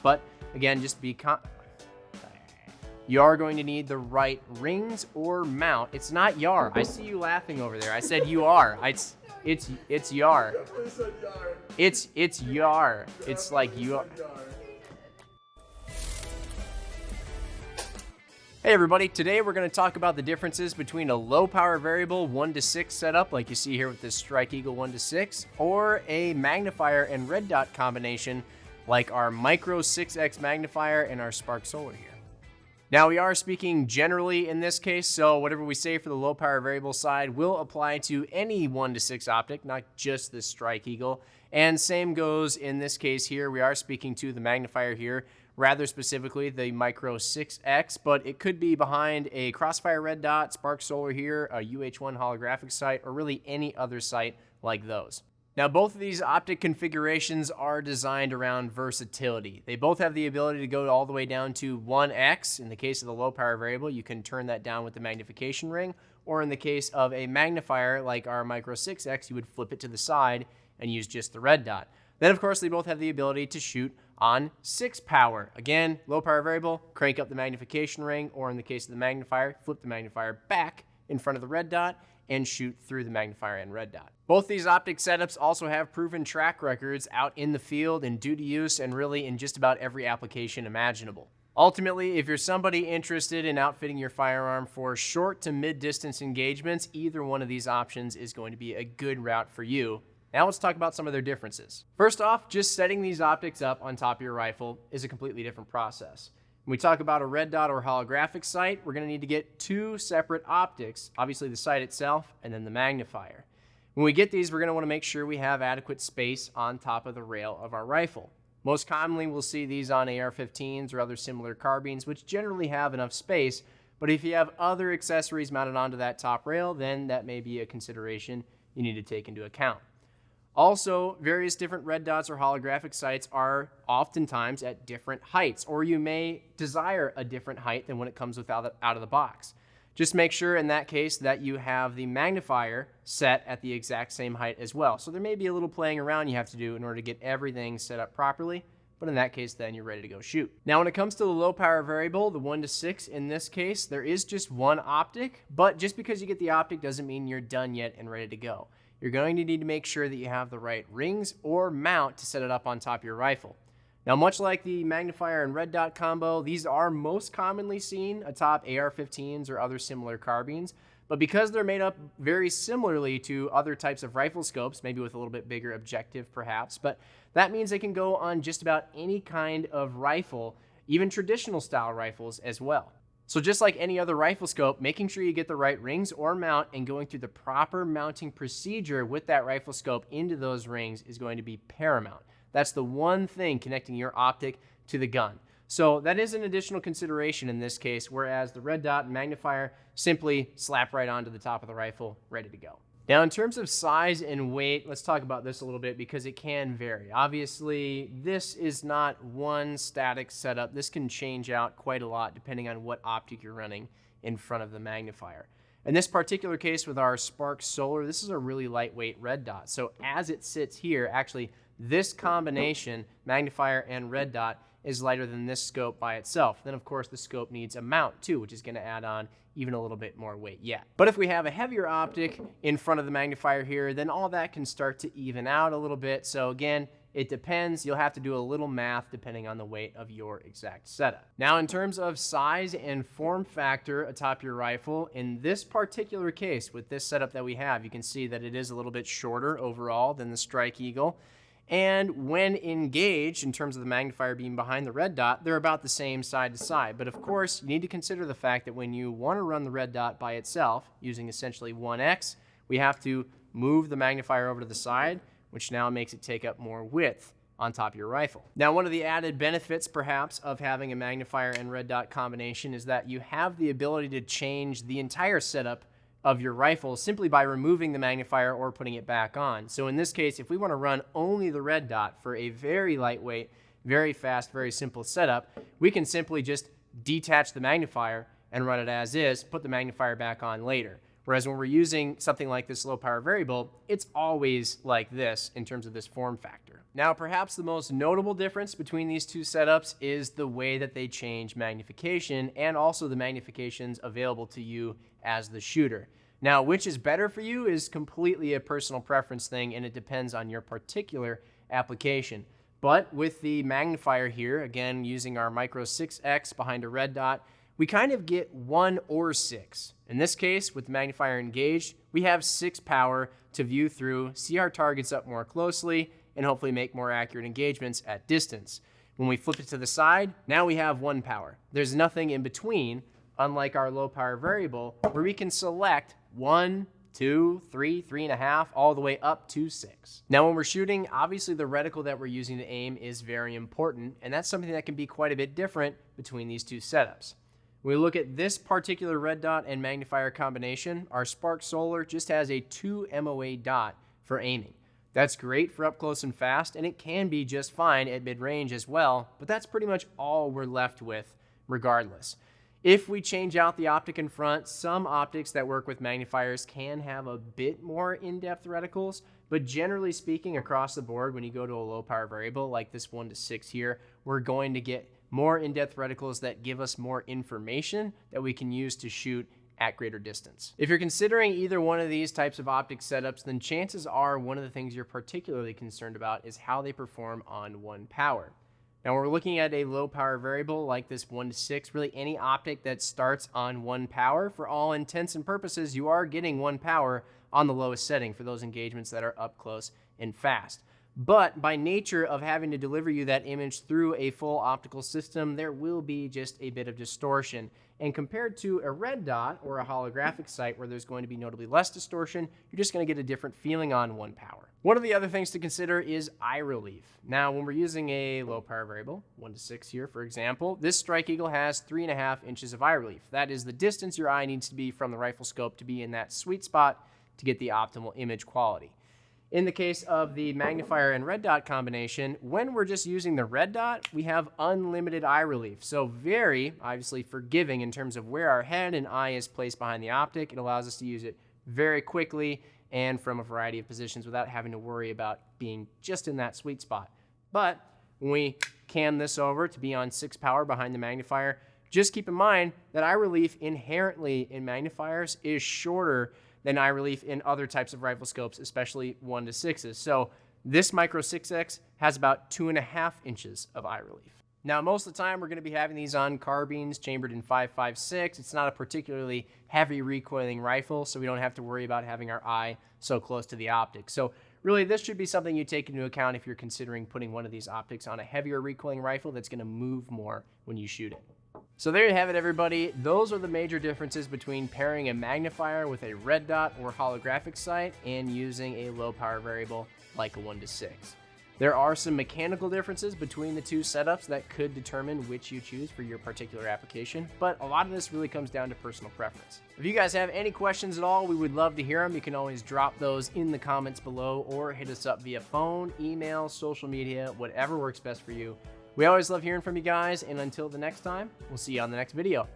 But again, just you are going to need the right rings or mount. It's not yar. I see you laughing over there. I said you are. It's yar. It's yar. It's like you are. Hey everybody, today we're going to talk about the differences between a low power variable 1:6 setup like you see here with this Strike Eagle 1:6 or a magnifier and red dot combination like our Micro6x magnifier and our SPARC solar here. Now we are speaking generally in this case, so whatever we say for the low power variable side will apply to any 1:6 optic, not just the Strike Eagle. And same goes in this case here. We are speaking to the magnifier here, rather specifically the Micro6x, but it could be behind a Crossfire red dot, SPARC solar here, a UH1 holographic sight, or really any other sight like those. Now, both of these optic configurations are designed around versatility. They both have the ability to go all the way down to 1x. In the case of the low power variable, you can turn that down with the magnification ring, or in the case of a magnifier like our Micro6x, you would flip it to the side and use just the red dot. Then, of course, they both have the ability to shoot on 6 power. Again, low power variable, crank up the magnification ring, or in the case of the magnifier, flip the magnifier back in front of the red dot and shoot through the magnifier and red dot. Both these optic setups also have proven track records out in the field in duty use and really in just about every application imaginable. Ultimately, if you're somebody interested in outfitting your firearm for short to mid-distance engagements, either one of these options is going to be a good route for you. Now let's talk about some of their differences. First off, just setting these optics up on top of your rifle is a completely different process. When we talk about a red dot or holographic sight, we're going to need to get 2 separate optics, obviously the sight itself and then the magnifier. When we get these, we're going to want to make sure we have adequate space on top of the rail of our rifle. Most commonly, we'll see these on AR-15s or other similar carbines, which generally have enough space, but if you have other accessories mounted onto that top rail, then that may be a consideration you need to take into account. Also, various different red dots or holographic sights are oftentimes at different heights, or you may desire a different height than when it comes out of the box. Just make sure in that case that you have the magnifier set at the exact same height as well. So there may be a little playing around you have to do in order to get everything set up properly, but in that case then you're ready to go shoot. Now when it comes to the low power variable, the 1:6 in this case, there is just one optic, but just because you get the optic doesn't mean you're done yet and ready to go. You're going to need to make sure that you have the right rings or mount to set it up on top of your rifle. Now, much like the magnifier and red dot combo, these are most commonly seen atop AR-15s or other similar carbines, but because they're made up very similarly to other types of rifle scopes, maybe with a little bit bigger objective perhaps, but that means they can go on just about any kind of rifle, even traditional style rifles as well. So just like any other rifle scope, making sure you get the right rings or mount and going through the proper mounting procedure with that rifle scope into those rings is going to be paramount. That's the one thing connecting your optic to the gun. So that is an additional consideration in this case, whereas the red dot and magnifier simply slap right onto the top of the rifle, ready to go. Now, in terms of size and weight, let's talk about this a little bit because it can vary. Obviously, this is not one static setup. This can change out quite a lot depending on what optic you're running in front of the magnifier. In this particular case with our SPARC solar, this is a really lightweight red dot. So as it sits here, actually, this combination, magnifier and red dot, is lighter than this scope by itself. Then, of course, the scope needs a mount too, which is going to add on even a little bit more weight yet. But if we have a heavier optic in front of the magnifier here, then all that can start to even out a little bit. So again, it depends. You'll have to do a little math depending on the weight of your exact setup. Now, in terms of size and form factor atop your rifle, in this particular case with this setup that we have, you can see that it is a little bit shorter overall than the Strike Eagle. And when engaged, in terms of the magnifier being behind the red dot, they're about the same side to side. But of course, you need to consider the fact that when you want to run the red dot by itself, using essentially 1x, we have to move the magnifier over to the side, which now makes it take up more width on top of your rifle. Now, one of the added benefits, perhaps, of having a magnifier and red dot combination is that you have the ability to change the entire setup of your rifle simply by removing the magnifier or putting it back on. So in this case, if we want to run only the red dot for a very lightweight, very fast, very simple setup, we can simply just detach the magnifier and run it as is, put the magnifier back on later. Whereas when we're using something like this low power variable, it's always like this in terms of this form factor. Now, perhaps the most notable difference between these two setups is the way that they change magnification and also the magnifications available to you as the shooter. Now, which is better for you is completely a personal preference thing, and it depends on your particular application. But with the magnifier here, again, using our Micro6x behind a red dot, we kind of get 1 or 6. In this case, with the magnifier engaged, we have 6 power to view through, see our targets up more closely, and hopefully make more accurate engagements at distance. When we flip it to the side, now we have 1 power. There's nothing in between, unlike our low power variable, where we can select 1, 2, 3, 3.5, all the way up to 6. Now, when we're shooting, obviously the reticle that we're using to aim is very important, and that's something that can be quite a bit different between these two setups. When we look at this particular red dot and magnifier combination, our SPARC Solar just has a 2 MOA dot for aiming. That's great for up close and fast, and it can be just fine at mid-range as well, but that's pretty much all we're left with regardless. If we change out the optic in front, some optics that work with magnifiers can have a bit more in-depth reticles, but generally speaking across the board, when you go to a low power variable like this 1 to 6 here, we're going to get more in-depth reticles that give us more information that we can use to shoot at greater distance. If you're considering either one of these types of optic setups, then chances are one of the things you're particularly concerned about is how they perform on 1 power. Now, we're looking at a low power variable like this 1 to 6, really any optic that starts on 1 power, for all intents and purposes, you are getting 1 power on the lowest setting for those engagements that are up close and fast. But by nature of having to deliver you that image through a full optical system, there will be just a bit of distortion. And compared to a red dot or a holographic sight where there's going to be notably less distortion, you're just going to get a different feeling on 1 power. One of the other things to consider is eye relief. Now, when we're using a low power variable, 1 to 6 here, for example, this Strike Eagle has 3.5 inches of eye relief. That is the distance your eye needs to be from the rifle scope to be in that sweet spot to get the optimal image quality. In the case of the magnifier and red dot combination, when we're just using the red dot, we have unlimited eye relief. So very, obviously, forgiving in terms of where our head and eye is placed behind the optic. It allows us to use it very quickly and from a variety of positions without having to worry about being just in that sweet spot. But when we cam this over to be on 6 power behind the magnifier, just keep in mind that eye relief inherently in magnifiers is shorter than eye relief in other types of rifle scopes, especially 1 to 6s. So this Micro6x has about 2.5 inches of eye relief. Now, most of the time, we're going to be having these on carbines chambered in 5.56. It's not a particularly heavy recoiling rifle, so we don't have to worry about having our eye so close to the optic. So really, this should be something you take into account if you're considering putting one of these optics on a heavier recoiling rifle that's going to move more when you shoot it. So there you have it, everybody. Those are the major differences between pairing a magnifier with a red dot or holographic sight and using a low power variable like a 1 to 6. There are some mechanical differences between the two setups that could determine which you choose for your particular application, but a lot of this really comes down to personal preference. If you guys have any questions at all, we would love to hear them. You can always drop those in the comments below or hit us up via phone, email, social media, whatever works best for you. We always love hearing from you guys, and until the next time, we'll see you on the next video.